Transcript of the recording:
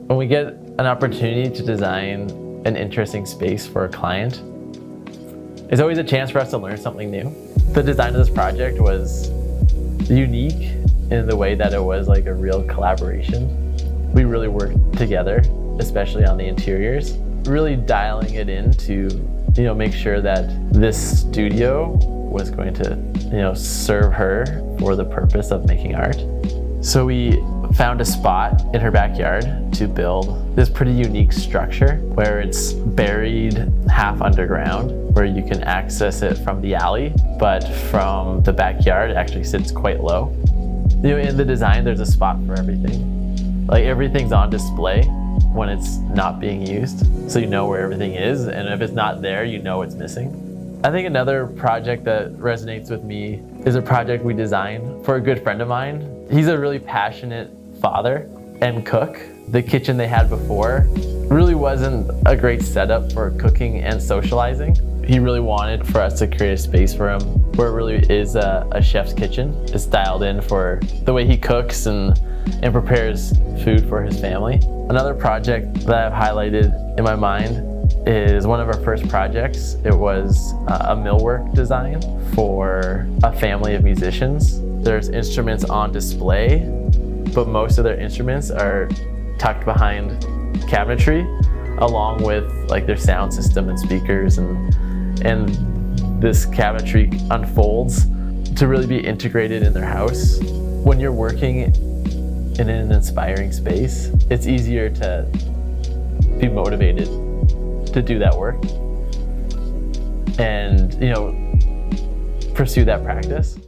When we get an opportunity to design an interesting space for a client, it's always a chance for us to learn something new. The design of this project was unique in the way that it was like a real collaboration. We really worked together, especially on the interiors, really dialing it in to make sure that this studio was going to serve her for the purpose of making art. So we found a spot in her backyard to build this pretty unique structure where it's buried half underground, where you can access it from the alley, but from the backyard it actually sits quite low. In the design there's a spot for everything. Like everything's on display when it's not being used, so you know where everything is, and if it's not there, you know it's missing. I think another project that resonates with me is a project we designed for a good friend of mine. He's a really passionate father and cook. The kitchen they had before really wasn't a great setup for cooking and socializing. He really wanted for us to create a space for him where it really is a chef's kitchen. It's dialed in for the way he cooks and prepares food for his family. Another project that I've highlighted in my mind is one of our first projects. It was a millwork design for a family of musicians. There's instruments on display, but most of their instruments are tucked behind cabinetry, along with like their sound system and speakers, and this cabinetry unfolds to really be integrated in their house. When you're working in an inspiring space, it's easier to be motivated to do that work and pursue that practice.